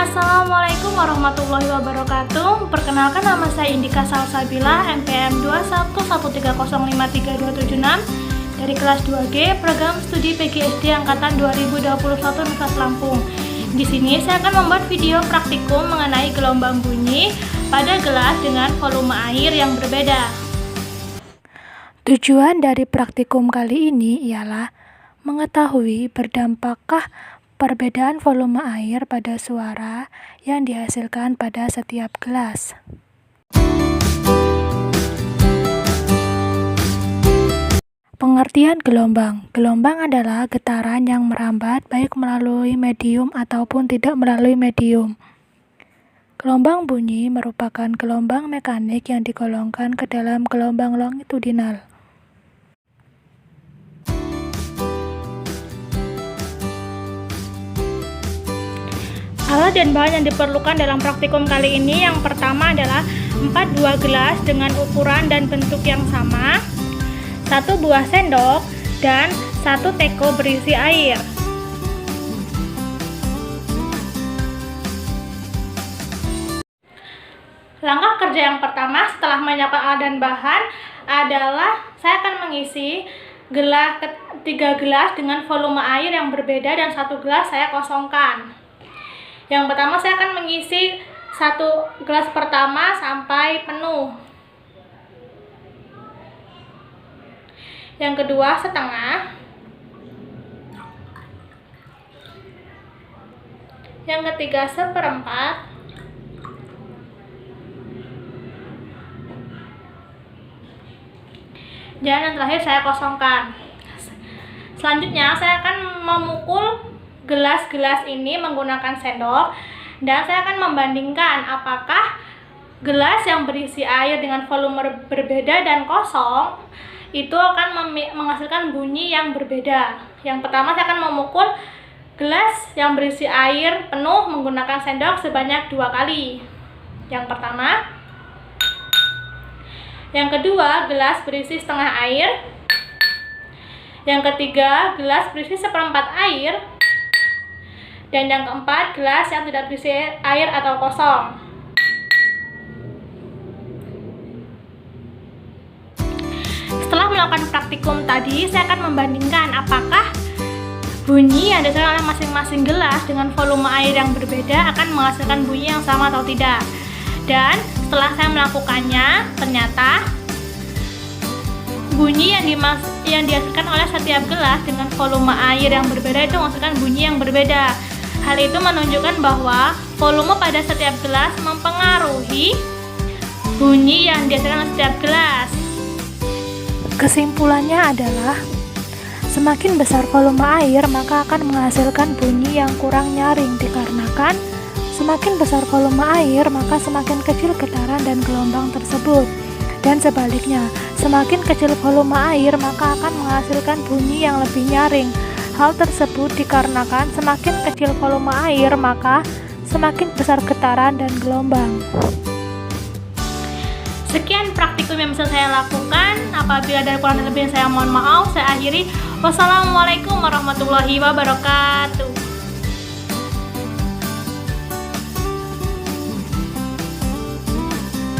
Assalamualaikum warahmatullahi wabarakatuh. Perkenalkan, nama saya Indika Salsabila, NPM 211305326 dari kelas 2G Program Studi PGSD Angkatan 2021 Universitas Lampung. Di sini saya akan membuat video praktikum mengenai gelombang bunyi pada gelas dengan volume air yang berbeda. Tujuan dari praktikum kali ini ialah mengetahui berdampakkah perbedaan volume air pada suara yang dihasilkan pada setiap gelas. Pengertian gelombang. Gelombang adalah getaran yang merambat baik melalui medium ataupun tidak melalui medium. Gelombang bunyi merupakan gelombang mekanik yang digolongkan ke dalam gelombang longitudinal. Alat dan bahan yang diperlukan dalam praktikum kali ini, yang pertama adalah 4 buah gelas dengan ukuran dan bentuk yang sama, 1 buah sendok, dan 1 teko berisi air. Langkah kerja yang pertama setelah menyiapkan alat dan bahan adalah saya akan mengisi 3 gelas dengan volume air yang berbeda dan 1 gelas saya kosongkan. Yang pertama saya akan mengisi 1 gelas pertama sampai penuh. Yang kedua setengah. Yang ketiga seperempat. Dan yang terakhir saya kosongkan. Selanjutnya saya akan memukul gelas-gelas ini menggunakan sendok, dan saya akan membandingkan apakah gelas yang berisi air dengan volume berbeda dan kosong itu akan menghasilkan bunyi yang berbeda. Yang pertama saya akan memukul gelas yang berisi air penuh menggunakan sendok sebanyak 2 kali. Yang pertama. Yang kedua, gelas berisi setengah air. Yang ketiga, gelas berisi seperempat air. Dan yang keempat, gelas yang tidak berisi air atau kosong. Setelah melakukan praktikum tadi, saya akan membandingkan apakah bunyi yang dihasilkan oleh masing-masing gelas dengan volume air yang berbeda akan menghasilkan bunyi yang sama atau tidak. Dan setelah saya melakukannya, ternyata bunyi yang dihasilkan oleh setiap gelas dengan volume air yang berbeda itu menghasilkan bunyi yang berbeda. Hal itu menunjukkan bahwa volume pada setiap gelas mempengaruhi bunyi yang dihasilkan oleh setiap gelas. Kesimpulannya adalah semakin besar volume air maka akan menghasilkan bunyi yang kurang nyaring, dikarenakan semakin besar volume air maka semakin kecil getaran dan gelombang tersebut. Dan sebaliknya, semakin kecil volume air maka akan menghasilkan bunyi yang lebih nyaring. Hal tersebut dikarenakan semakin kecil volume air maka semakin besar getaran dan gelombang. Sekian praktikum yang bisa saya lakukan. Apabila ada kurang dan lebih saya mohon maaf. Saya akhiri. Wassalamualaikum warahmatullahi wabarakatuh.